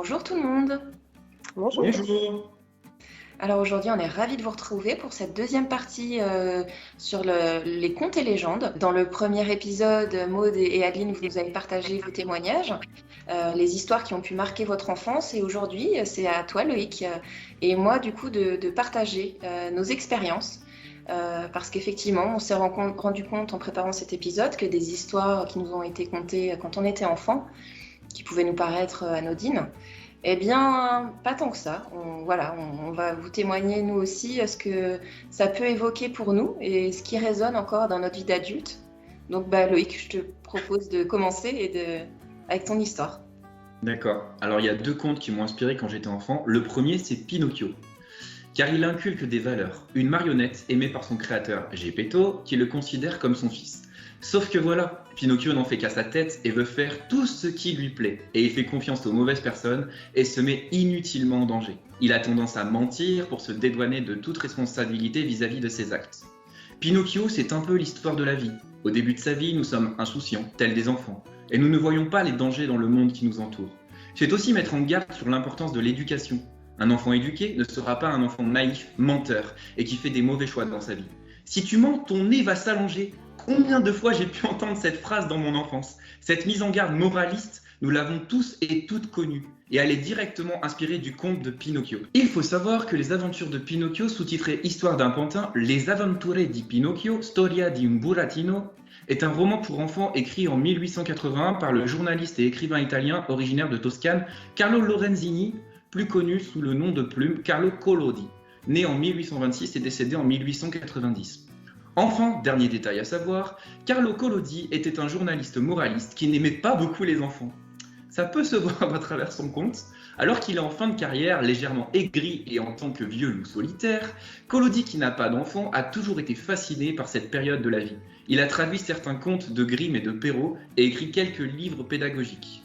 Bonjour tout le monde. Bonjour. Bonjour. Alors aujourd'hui, on est ravis de vous retrouver pour cette deuxième partie sur les contes et légendes. Dans le premier épisode, Maud et Adeline, vous nous avez partagé vos témoignages, les histoires qui ont pu marquer votre enfance. Et aujourd'hui, c'est à toi, Loïc, et moi, du coup, de partager nos expériences. Parce qu'effectivement, on s'est rendu compte en préparant cet épisode que des histoires qui nous ont été contées quand on était enfant, qui pouvaient nous paraître anodines, eh bien, pas tant que ça. On va vous témoigner nous aussi ce que ça peut évoquer pour nous et ce qui résonne encore dans notre vie d'adulte. Donc, Loïc, je te propose de commencer avec ton histoire. D'accord. Alors, il y a deux contes qui m'ont inspiré quand j'étais enfant. Le premier, c'est Pinocchio, car il inculque des valeurs. Une marionnette aimée par son créateur, Geppetto, qui le considère comme son fils. Sauf que voilà, Pinocchio n'en fait qu'à sa tête et veut faire tout ce qui lui plaît. Et il fait confiance aux mauvaises personnes et se met inutilement en danger. Il a tendance à mentir pour se dédouaner de toute responsabilité vis-à-vis de ses actes. Pinocchio, c'est un peu l'histoire de la vie. Au début de sa vie, nous sommes insouciants, tels des enfants, et nous ne voyons pas les dangers dans le monde qui nous entoure. C'est aussi mettre en garde sur l'importance de l'éducation. Un enfant éduqué ne sera pas un enfant naïf, menteur, et qui fait des mauvais choix dans sa vie. Si tu mens, ton nez va s'allonger. Combien de fois j'ai pu entendre cette phrase dans mon enfance? Cette mise en garde moraliste, nous l'avons tous et toutes connue, et elle est directement inspirée du conte de Pinocchio. Il faut savoir que les aventures de Pinocchio, sous-titrées Histoire d'un pantin, Les Avventure di Pinocchio, Storia di un burattino, est un roman pour enfants écrit en 1881 par le journaliste et écrivain italien originaire de Toscane, Carlo Lorenzini, plus connu sous le nom de plume Carlo Collodi, né en 1826 et décédé en 1890. Enfin, dernier détail à savoir, Carlo Collodi était un journaliste moraliste qui n'aimait pas beaucoup les enfants. Ça peut se voir à travers son conte. Alors qu'il est en fin de carrière, légèrement aigri et en tant que vieux loup solitaire, Collodi, qui n'a pas d'enfant, a toujours été fasciné par cette période de la vie. Il a traduit certains contes de Grimm et de Perrault et écrit quelques livres pédagogiques.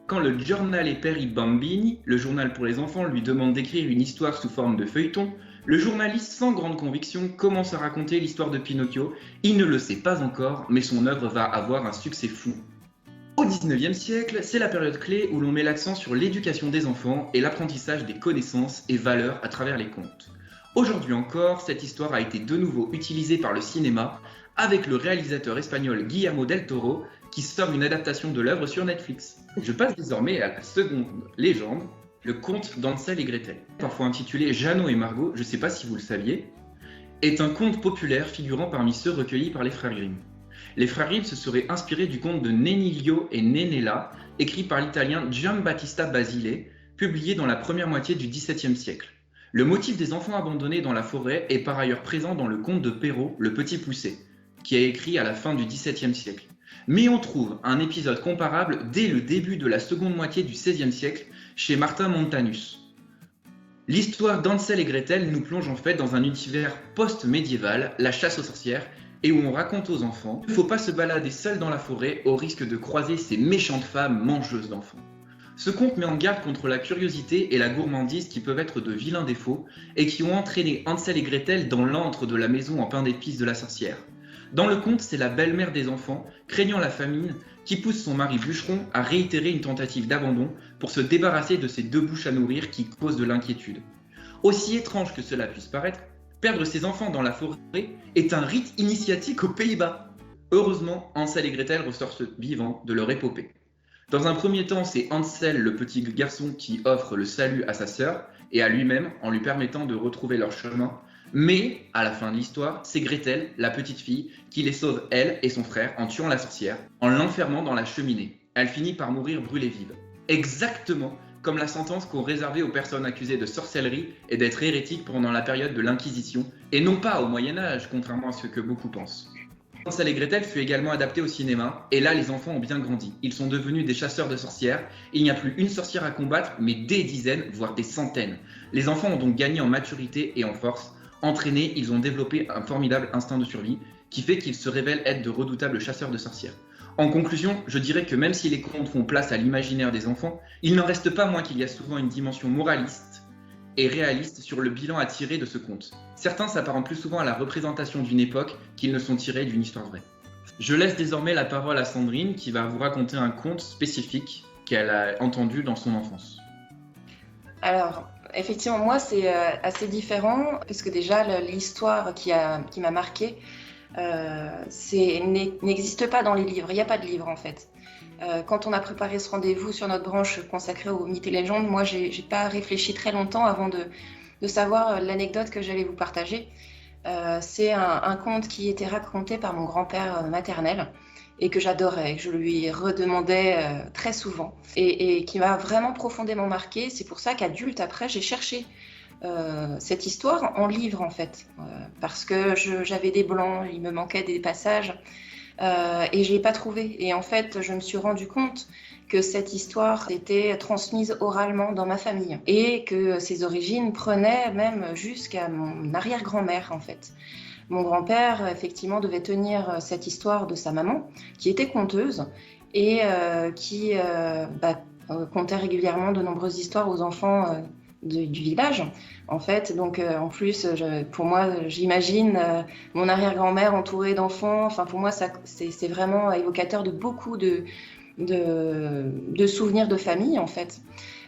Quand le Giornale per i Bambini, le journal pour les enfants, lui demande d'écrire une histoire sous forme de feuilleton, le journaliste, sans grande conviction, commence à raconter l'histoire de Pinocchio. Il ne le sait pas encore, mais son œuvre va avoir un succès fou. Au XIXe siècle, c'est la période clé où l'on met l'accent sur l'éducation des enfants et l'apprentissage des connaissances et valeurs à travers les contes. Aujourd'hui encore, cette histoire a été de nouveau utilisée par le cinéma avec le réalisateur espagnol Guillermo del Toro qui sort une adaptation de l'œuvre sur Netflix. Je passe désormais à la seconde légende, le conte d'Hansel et Gretel, parfois intitulé Jeannot et Margot, je ne sais pas si vous le saviez, est un conte populaire figurant parmi ceux recueillis par les frères Grimm. Les frères Grimm se seraient inspirés du conte de Nenilio et Nenella, écrit par l'italien Giambattista Basile, publié dans la première moitié du XVIIe siècle. Le motif des enfants abandonnés dans la forêt est par ailleurs présent dans le conte de Perrault, Le Petit Poucet, qui est écrit à la fin du XVIIe siècle. Mais on trouve un épisode comparable dès le début de la seconde moitié du XVIe siècle chez Martin Montanus. L'histoire d'Hansel et Gretel nous plonge en fait dans un univers post-médiéval, la chasse aux sorcières, et où on raconte aux enfants qu'il ne faut pas se balader seul dans la forêt au risque de croiser ces méchantes femmes mangeuses d'enfants. Ce conte met en garde contre la curiosité et la gourmandise qui peuvent être de vilains défauts et qui ont entraîné Hansel et Gretel dans l'antre de la maison en pain d'épices de la sorcière. Dans le conte, c'est la belle-mère des enfants, craignant la famine, qui pousse son mari bûcheron à réitérer une tentative d'abandon pour se débarrasser de ces deux bouches à nourrir qui causent de l'inquiétude. Aussi étrange que cela puisse paraître, perdre ses enfants dans la forêt est un rite initiatique aux Pays-Bas. Heureusement, Hansel et Gretel ressortent vivants de leur épopée. Dans un premier temps, c'est Hansel, le petit garçon, qui offre le salut à sa sœur et à lui-même en lui permettant de retrouver leur chemin. Mais, à la fin de l'histoire, c'est Gretel, la petite fille, qui les sauve elle et son frère en tuant la sorcière, en l'enfermant dans la cheminée. Elle finit par mourir brûlée vive. Exactement comme la sentence qu'on réservait aux personnes accusées de sorcellerie et d'être hérétiques pendant la période de l'Inquisition, et non pas au Moyen-Âge, contrairement à ce que beaucoup pensent. Hansel et Gretel fut également adapté au cinéma, et là les enfants ont bien grandi. Ils sont devenus des chasseurs de sorcières. Il n'y a plus une sorcière à combattre, mais des dizaines, voire des centaines. Les enfants ont donc gagné en maturité et en force. Entraînés, ils ont développé un formidable instinct de survie qui fait qu'ils se révèlent être de redoutables chasseurs de sorcières. En conclusion, je dirais que même si les contes font place à l'imaginaire des enfants, il n'en reste pas moins qu'il y a souvent une dimension moraliste et réaliste sur le bilan à tirer de ce conte. Certains s'apparentent plus souvent à la représentation d'une époque qu'ils ne sont tirés d'une histoire vraie. Je laisse désormais la parole à Sandrine qui va vous raconter un conte spécifique qu'elle a entendu dans son enfance. Alors, effectivement, moi, c'est assez différent parce que déjà, l'histoire qui m'a marquée n'existe pas dans les livres. Il n'y a pas de livre, en fait. Quand on a préparé ce rendez-vous sur notre branche consacrée aux mythes et légendes, moi, j'ai pas réfléchi très longtemps avant de savoir l'anecdote que j'allais vous partager. C'est un conte qui était raconté par mon grand-père maternel et que j'adorais, que je lui redemandais très souvent et qui m'a vraiment profondément marquée. C'est pour ça qu'adulte, après, j'ai cherché cette histoire en livre, en fait, parce que j'avais des blancs, il me manquait des passages et je l'ai pas trouvé. Et en fait, je me suis rendu compte que cette histoire était transmise oralement dans ma famille et que ses origines prenaient même jusqu'à mon arrière-grand-mère, en fait. Mon grand-père, effectivement, devait tenir cette histoire de sa maman, qui était conteuse et qui contait régulièrement de nombreuses histoires aux enfants du village, en fait. Donc, en plus, pour moi, j'imagine mon arrière-grand-mère entourée d'enfants. Enfin, pour moi, c'est vraiment évocateur de beaucoup de souvenirs de famille, en fait.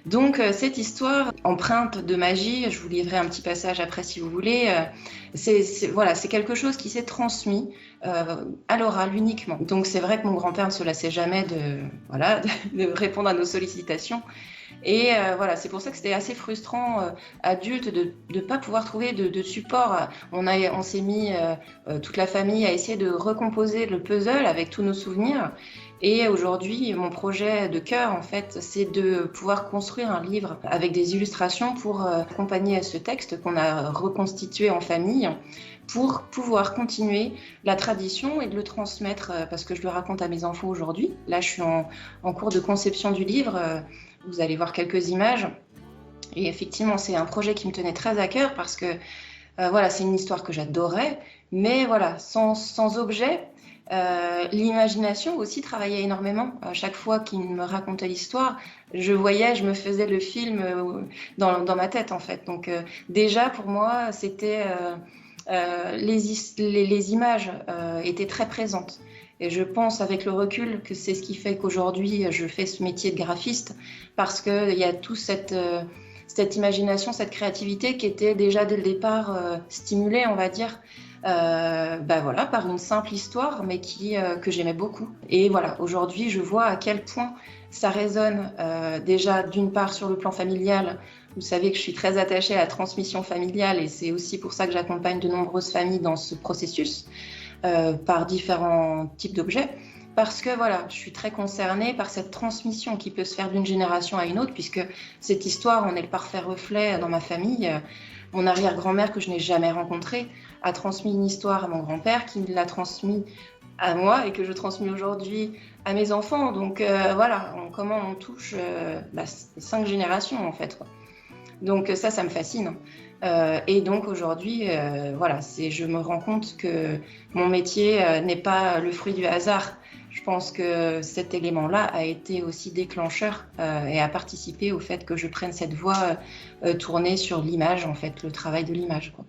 Donc, cette histoire empreinte de magie, je vous lirai un petit passage après si vous voulez, c'est quelque chose qui s'est transmis à l'oral uniquement. Donc, c'est vrai que mon grand-père ne se lassait jamais de répondre à nos sollicitations. Et c'est pour ça que c'était assez frustrant, adulte, de ne pas pouvoir trouver de support. On s'est mis, toute la famille, à essayer de recomposer le puzzle avec tous nos souvenirs. Et aujourd'hui, mon projet de cœur, en fait, c'est de pouvoir construire un livre avec des illustrations pour accompagner ce texte qu'on a reconstitué en famille, pour pouvoir continuer la tradition et de le transmettre, parce que je le raconte à mes enfants aujourd'hui. Là, je suis en cours de conception du livre. Vous allez voir quelques images. Et effectivement, c'est un projet qui me tenait très à cœur parce que c'est une histoire que j'adorais, mais sans objet. L'imagination aussi travaillait énormément. À chaque fois qu'il me racontait l'histoire, je me faisais le film dans ma tête, en fait. Donc déjà, pour moi, c'était les images étaient très présentes. Et je pense avec le recul que c'est ce qui fait qu'aujourd'hui je fais ce métier de graphiste, parce qu'il y a toute cette imagination, cette créativité qui était déjà dès le départ stimulée, on va dire, par une simple histoire, mais que j'aimais beaucoup. Et voilà, aujourd'hui je vois à quel point ça résonne déjà d'une part sur le plan familial. Vous savez que je suis très attachée à la transmission familiale et c'est aussi pour ça que j'accompagne de nombreuses familles dans ce processus. Par différents types d'objets, parce que je suis très concernée par cette transmission qui peut se faire d'une génération à une autre, puisque cette histoire en est le parfait reflet dans ma famille. Mon arrière-grand-mère, que je n'ai jamais rencontrée, a transmis une histoire à mon grand-père, qui l'a transmis à moi et que je transmets aujourd'hui à mes enfants. Donc comment on touche 5 générations, en fait, quoi. Donc ça me fascine. Et donc aujourd'hui, je me rends compte que mon métier n'est pas le fruit du hasard. Je pense que cet élément-là a été aussi déclencheur et a participé au fait que je prenne cette voie tournée sur l'image, en fait, le travail de l'image, quoi.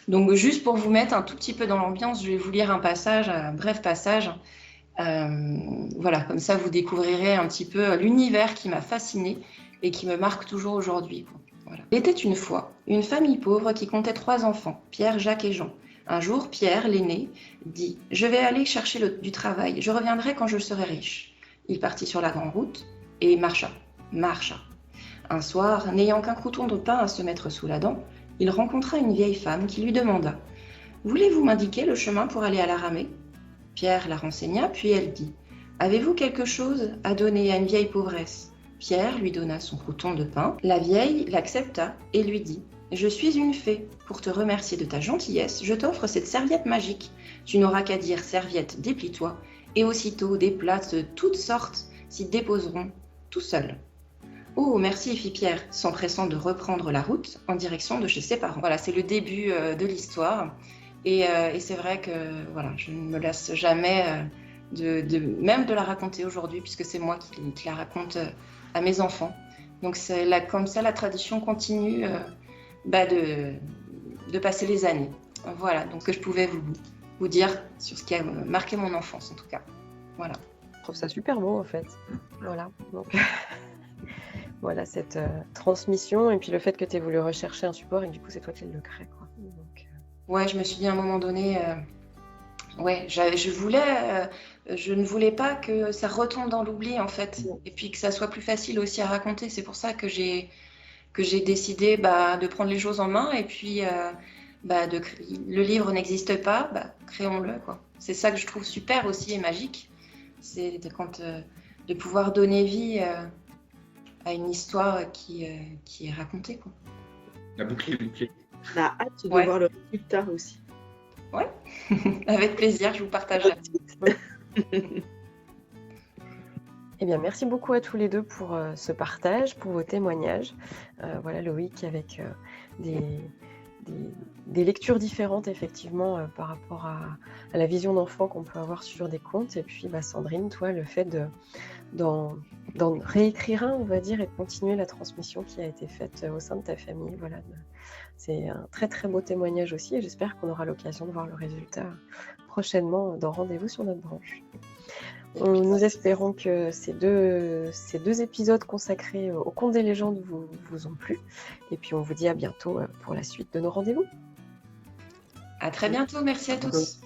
Donc juste pour vous mettre un tout petit peu dans l'ambiance, je vais vous lire un bref passage. Comme ça vous découvrirez un petit peu l'univers qui m'a fascinée et qui me marque toujours aujourd'hui, quoi. Voilà. Il était une fois une famille pauvre qui comptait 3 enfants, Pierre, Jacques et Jean. Un jour, Pierre, l'aîné, dit « Je vais aller chercher du travail, je reviendrai quand je serai riche. » Il partit sur la grande route et marcha. Un soir, n'ayant qu'un crouton de pain à se mettre sous la dent, il rencontra une vieille femme qui lui demanda « Voulez-vous m'indiquer le chemin pour aller à la ramée ?» Pierre la renseigna, puis elle dit « Avez-vous quelque chose à donner à une vieille pauvresse ?» Pierre lui donna son crouton de pain. La vieille l'accepta et lui dit « Je suis une fée. Pour te remercier de ta gentillesse, je t'offre cette serviette magique. Tu n'auras qu'à dire « Serviette, déplie-toi » et aussitôt des plats de toutes sortes s'y déposeront tout seuls. » « Oh, merci, fit Pierre, s'empressant de reprendre la route en direction de chez ses parents. » Voilà, c'est le début de l'histoire. Et c'est vrai que je ne me lasse jamais même de la raconter aujourd'hui, puisque c'est moi qui la raconte à mes enfants. Donc comme ça, la tradition continue de passer les années. Voilà, donc ce que je pouvais vous dire sur ce qui a marqué mon enfance, en tout cas. Voilà. Je trouve ça super beau, en fait. Voilà. Donc... voilà, cette transmission, et puis le fait que tu aies voulu rechercher un support et que du coup c'est toi qui le crée, quoi. Donc, Ouais, je me suis dit à un moment donné, ouais, je ne voulais pas que ça retombe dans l'oubli en fait, et puis que ça soit plus facile aussi à raconter. C'est pour ça que j'ai décidé de prendre les choses en main, et puis le livre n'existe pas, créons-le, quoi. C'est ça que je trouve super aussi et magique, c'est de pouvoir donner vie à une histoire qui est racontée, quoi. La boucle est bouclée. On a hâte de Ouais. voir le résultat aussi. Ouais, avec plaisir, je vous partagerai. Eh bien, merci beaucoup à tous les deux pour ce partage, pour vos témoignages. Voilà, Loïc avec des lectures différentes, effectivement, par rapport à la vision d'enfant qu'on peut avoir sur des contes. Et puis, Sandrine, toi, le fait d'en réécrire un, on va dire, et de continuer la transmission qui a été faite au sein de ta famille. Voilà, c'est un très, très beau témoignage aussi. Et j'espère qu'on aura l'occasion de voir le résultat prochainement dans Rendez-vous sur notre branche. Nous espérons que ces deux épisodes consacrés aux contes des légendes vous ont plu. Et puis on vous dit à bientôt pour la suite de nos rendez-vous. À très bientôt, merci à tous.